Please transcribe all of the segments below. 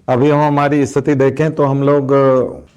अभी हम हमारी स्थिति देखें तो हम लोग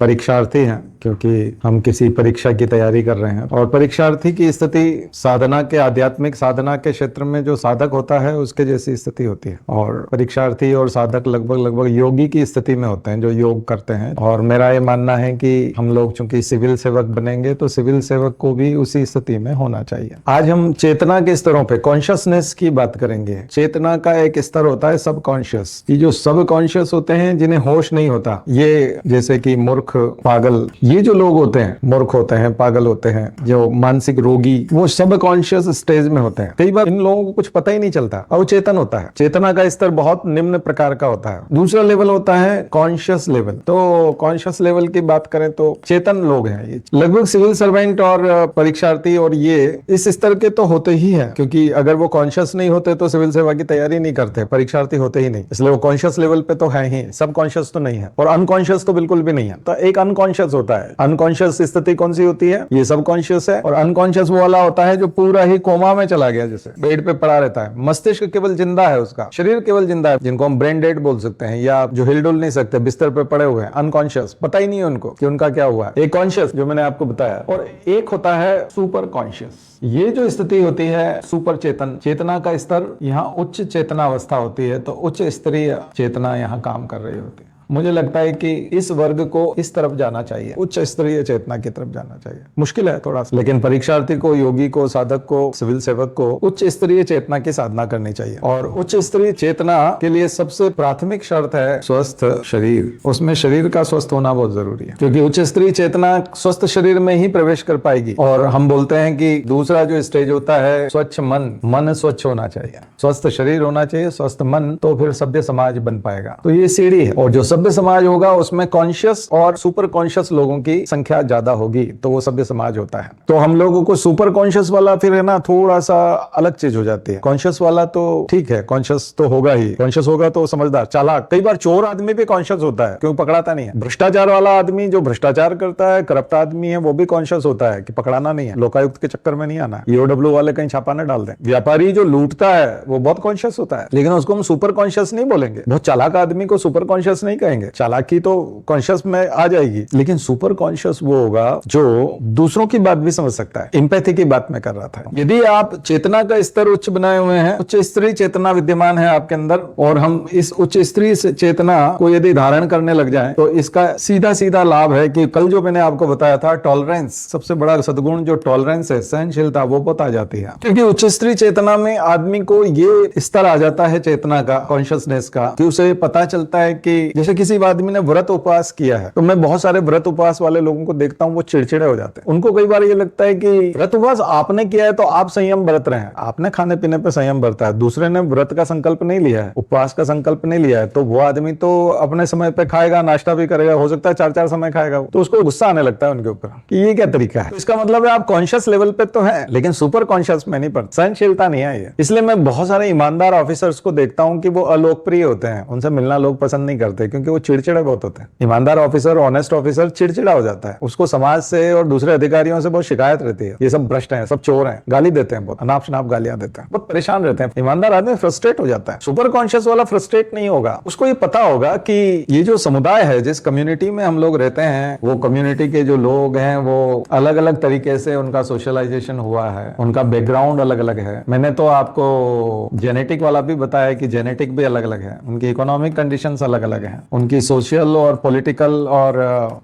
परीक्षार्थी हैं, क्योंकि हम किसी परीक्षा की तैयारी कर रहे हैं। और परीक्षार्थी की स्थिति साधना के, आध्यात्मिक साधना के क्षेत्र में जो साधक होता है उसके जैसी स्थिति होती है। और परीक्षार्थी और साधक लगभग योगी की स्थिति में होते हैं, जो योग करते हैं। और मेरा ये मानना है कि हम लोग चूंकि सिविल सेवक बनेंगे तो सिविल सेवक को भी उसी स्थिति में होना चाहिए। आज हम चेतना के स्तरों पे, कॉन्शियसनेस की बात करेंगे। चेतना का एक स्तर होता है सबकॉन्शियस। ये जो सबकॉन्शियस होते हैं, जिन्हें होश नहीं होता, ये जैसे कि मूर्ख, पागल, ये जो लोग होते हैं, मूर्ख होते हैं, पागल होते हैं, जो मानसिक रोगी, वो सबकॉन्शियस स्टेज में होते हैं। कई बार इन लोगों को कुछ पता ही नहीं चलता, अवचेतन होता है। चेतना का स्तर बहुत निम्न प्रकार का होता है। दूसरा लेवल होता है कॉन्शियस लेवल। तो कॉन्शियस लेवल की बात करें तो चेतन लोग हैं ये। लगभग सिविल सर्वेंट और परीक्षार्थी और ये इस स्तर के तो होते ही है, क्योंकि अगर वो कॉन्शियस नहीं होते तो सिविल सेवा की तैयारी नहीं करते, परीक्षार्थी होते ही नहीं। इसलिए वो कॉन्शियस लेवल पे तो है ही, सब कॉन्शियस तो नहीं है। और अनकॉन्शियस तो बिल्कुल भी नहीं है। तो एक अनकॉन्शियस होता है। अनकॉन्शियस स्थिति कौन सी होती है? ये सब कॉन्शियस है। और अनकॉन्शियस वो वाला होता है जो पूरा ही कोमा में चला गया, जैसे बेड पे पड़ा रहता है, मस्तिष्क केवल जिंदा है, उसका शरीर केवल जिंदा है, जिनको हम ब्रेन डेड बोल सकते हैं, या जो हिल डुल नहीं सकते, बिस्तर पे पड़े हुए हैं, अनकॉन्शियस, पता ही नहीं है उनको कि उनका क्या हुआ है। एक कॉन्शियस जो मैंने आपको बताया, और एक होता है सुपर कॉन्शियस। ये जो स्थिति होती है सुपर चेतन, चेतना का स्तर, यहाँ उच्च चेतना अवस्था होती है, तो उच्च स्तरीय चेतना यहाँ काम कर रही होती है। मुझे लगता है कि इस वर्ग को इस तरफ जाना चाहिए, उच्च स्तरीय चेतना की तरफ जाना चाहिए। मुश्किल है थोड़ा सा, लेकिन परीक्षार्थी को, योगी को, साधक को, सिविल सेवक को उच्च स्तरीय चेतना की साधना करनी चाहिए। और उच्च स्तरीय चेतना के लिए सबसे प्राथमिक शर्त है स्वस्थ शरीर। उसमें शरीर का स्वस्थ होना बहुत जरूरी है, क्योंकि उच्च स्तरीय चेतना स्वस्थ शरीर में ही प्रवेश कर पाएगी। और हम बोलते हैं कि दूसरा जो स्टेज होता है स्वच्छ मन, मन स्वच्छ होना चाहिए, स्वस्थ शरीर होना चाहिए, स्वस्थ मन, तो फिर सभ्य समाज बन पाएगा। तो ये सीढ़ी है। और जो सभ्य समाज होगा उसमें कॉन्शियस और सुपर कॉन्शियस लोगों की संख्या ज्यादा होगी, तो वो सभ्य समाज होता है। तो हम लोगों को सुपर कॉन्शियस वाला फिर है ना, थोड़ा सा अलग चीज हो जाती है। कॉन्शियस वाला तो ठीक है, कॉन्शियस तो होगा ही, कॉन्शियस होगा तो समझदार, चालाक। कई बार चोर आदमी भी कॉन्शियस होता है, क्यों पकड़ाता नहीं है। भ्रष्टाचार वाला आदमी जो भ्रष्टाचार करता है, करप्ट आदमी है, वो भी कॉन्शियस होता है कि पकड़ाना नहीं है, लोकायुक्त के चक्कर में नहीं आना, ईओडब्ल्यू वाले कहीं छापा न डाल दें। व्यापारी जो लूटता है वो बहुत कॉन्शियस होता है, लेकिन उसको हम सुपर कॉन्शियस नहीं बोलेंगे। बहुत चालाक आदमी को सुपर कॉन्शियस नहीं कहेंगे। चालाकी तो कॉन्शियस में आ जाएगी, लेकिन सुपर कॉन्शियस वो होगा जो दूसरों की बात भी समझ सकता है। एम्पैथी की बात मैं कर रहा था। यदि आप चेतना का स्तर उच्च बनाए हुए हैं, उच्च स्तरीय चेतना विद्यमान है आपके अंदर, और हम इस उच्च स्तरीय चेतना को यदि धारण करने लग जाएं, तो इसका सीधा सीधा लाभ है कि कल जो मैंने आपको बताया था, टॉलरेंस, सबसे बड़ा सद्गुण जो टॉलरेंस है, सहनशीलता, वो बहुत आ जाती है। क्योंकि उच्च स्तरीय चेतना में आदमी को ये स्तर आ जाता है चेतना का, कॉन्शियसनेस का, कि उसे पता चलता है कि जैसे किसी आदमी ने व्रत उपवास किया है, तो मैं बहुत सारे व्रत उपवास वाले लोगों को देखता हूँ, वो चिड़चिड़े हो जाते हैं। उनको कई बार ये लगता है कि व्रत उपवास आपने किया है तो आप संयम बरत रहे हैं, आपने खाने पीने पे संयम बरता है, दूसरे ने व्रत का संकल्प नहीं लिया है, उपवास का संकल्प नहीं लिया है, तो वो आदमी तो अपने समय पे खाएगा, नाश्ता भी करेगा, हो सकता है 4-4 समय खाएगा, तो उसको गुस्सा आने लगता है उनके ऊपर कि ये क्या तरीका है। तो इसका मतलब है आप कॉन्शियस लेवल पे तो है, लेकिन सुपर कॉन्शियस में नहीं पड़ता, सहनशीलता नहीं है ये। इसलिए मैं बहुत सारे ईमानदार ऑफिसर्स को देखता हूँ कि वो अलोकप्रिय होते हैं, उनसे मिलना लोग पसंद नहीं करते, क्योंकि वो चिड़चिड़े बहुत होते हैं। ईमानदार ऑफिसर, ऑनेस्ट ऑफिसर चिड़चिड़ा हो जाता है, उसको समाज से और दूसरे अधिकारियों से बहुत शिकायत रहती है, ये सब भ्रष्ट हैं, सब चोर हैं, गाली देते हैं, बहुत अनाप शनाप गालियां देते हैं, बहुत परेशान रहते हैं। ईमानदार आदमी फ्रस्ट्रेट हो जाता है। सुपर कॉन्शियस वाला फ्रस्ट्रेट नहीं होगा, उसको ये पता होगा कि ये जो समुदाय है, जिस कम्युनिटी में हम लोग रहते हैं, वो कम्युनिटी के जो लोग हैं वो अलग अलग तरीके से उनका सोशलाइजेशन हुआ है, उनका बैकग्राउंड अलग अलग है। मैंने तो आपको जेनेटिक वाला भी बताया कि जेनेटिक भी अलग अलग है, उनकी इकोनॉमिक कंडीशंस अलग अलग है, उनकी सोशल और पॉलिटिकल और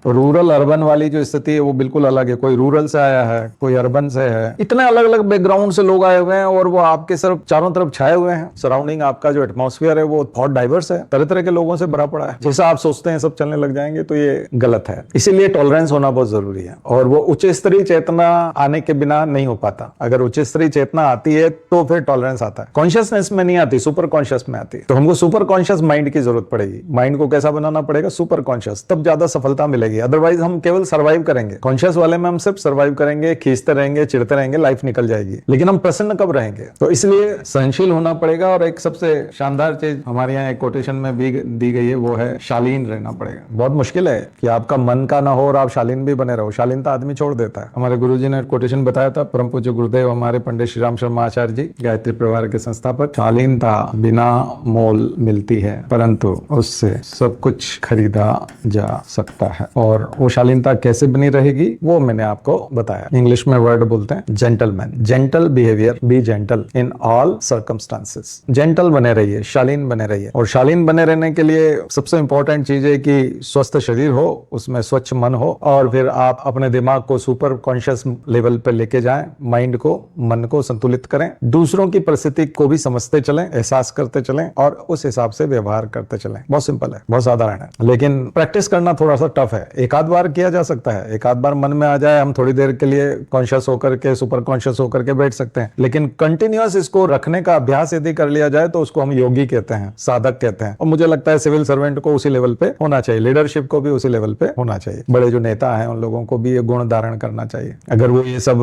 रूरल अर्बन वाली जो स्थिति है वो बिल्कुल अलग है। कोई रूरल से आया है, कोई अर्बन से है, इतने अलग अलग बैकग्राउंड से लोग आए हुए हैं, और वो आपके सिर्फ चारों तरफ छाए हुए हैं। सराउंडिंग आपका जो एटमॉस्फेयर है वो बहुत डाइवर्स है, तरह तरह के लोगों से भरा पड़ा है। जैसा आप सोचते हैं सब चलने लग जाएंगे तो ये गलत है। इसीलिए टॉलरेंस होना बहुत जरूरी है, और वो उच्च स्तरीय चेतना आने के बिना नहीं हो पाता। अगर उच्च स्तरीय चेतना आती है तो फिर टॉलरेंस आता है। कॉन्शियसनेस में नहीं आती, सुपर कॉन्शियस में आती है। तो हमको सुपर कॉन्शियस माइंड की जरूरत पड़ेगी। माइंड को कैसा बनाना पड़ेगा? सुपर कॉन्शियस, तब ज्यादा सफलता मिलेगी। अदरवाइज हम केवल सर्वाइव करेंगे। कॉन्शियस वाले में हम सिर्फ सर्वाइव करेंगे, खींचते रहेंगे, चिढ़ते रहेंगे, लाइफ निकल जाएगी, लेकिन हम प्रसन्न कब रहेंगे? तो इसलिए सहनशील होना पड़ेगा। और एक सबसे शानदार चीज हमारे यहाँ एक कोटेशन में भी दी गई है, वो है शालीन रहना पड़ेगा। बहुत मुश्किल है कि आपका मन का ना हो और आप शालीन भी बने रहो। शालीनता आदमी छोड़ देता है। हमारे गुरुजी ने कोटेशन बताया था, परम पूज्य गुरुदेव हमारे पंडित श्री राम शर्मा आचार्य जी, गायत्री परिवार के संस्थापक, शालीनता बिना मोल मिलती है, परंतु उससे सब कुछ खरीदा जा सकता है। और वो शालीनता कैसे बनी रहेगी वो मैंने आपको बताया। इंग्लिश में वर्ड बोलते हैं gentleman, gentle behaviour, B gentle in all circumstances. Gentle बने रहिए, शालीन बने रहिए। और शालीन बने रहने के लिए सबसे इंपॉर्टेंट चीज है कि स्वस्थ शरीर हो, उसमें स्वच्छ मन हो, और फिर आप अपने दिमाग को सुपर कॉन्शियस लेवल पे लेके जाएं, माइंड को, मन को संतुलित करें, दूसरों की परिस्थिति को भी समझते चलें, एहसास करते चलें और उस हिसाब से व्यवहार करते चलें। बहुत सिंपल है, बहुत साधारण है, लेकिन प्रैक्टिस करना थोड़ा सा टफ है। एक आध बार किया जा सकता है, एक आध बार मन में आ जाए, हम थोड़ी देर के लिए कॉन्शियस होकर के, सुपर कॉन्शियस होकर के बैठ सकते हैं, लेकिन कंटिन्यूअस इसको रखने का अभ्यास यदि कर लिया जाए तो उसको हम योगी कहते हैं, साधक कहते हैं। और मुझे लगता है सिविल सर्वेंट को उसी लेवल पे होना चाहिए, लीडरशिप को भी उसी लेवल पे होना चाहिए। बड़े जो नेता हैं उन लोगों को भी ये गुण धारण करना चाहिए। अगर वो ये सब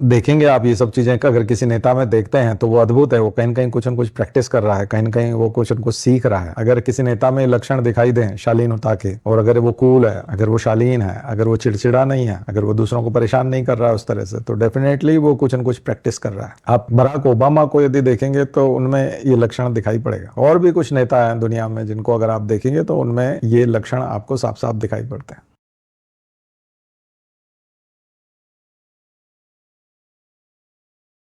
देखेंगे, आप ये सब चीजें अगर किसी नेता में देखते हैं तो वो अद्भुत है। वो कहीं न कहीं कुछ न कुछ प्रैक्टिस कर रहा है, कहीं न कहीं वो कुछ न कुछ सीख रहा है। अगर किसी नेता में लक्षण दिखाई दें शालीनता के, और अगर वो कूल है, अगर वो शालीन है, अगर वो चिड़चिड़ा नहीं है, अगर वो दूसरों को परेशान नहीं कर रहा है उस तरह से, तो डेफिनेटली वो कुछ न कुछ प्रैक्टिस कर रहा है। आप बराक ओबामा को यदि देखेंगे तो उनमें ये लक्षण दिखाई पड़ेगा। और भी कुछ नेता हैं दुनिया में जिनको अगर आप देखेंगे तो उनमें ये लक्षण आपको साफ साफ दिखाई पड़ते हैं।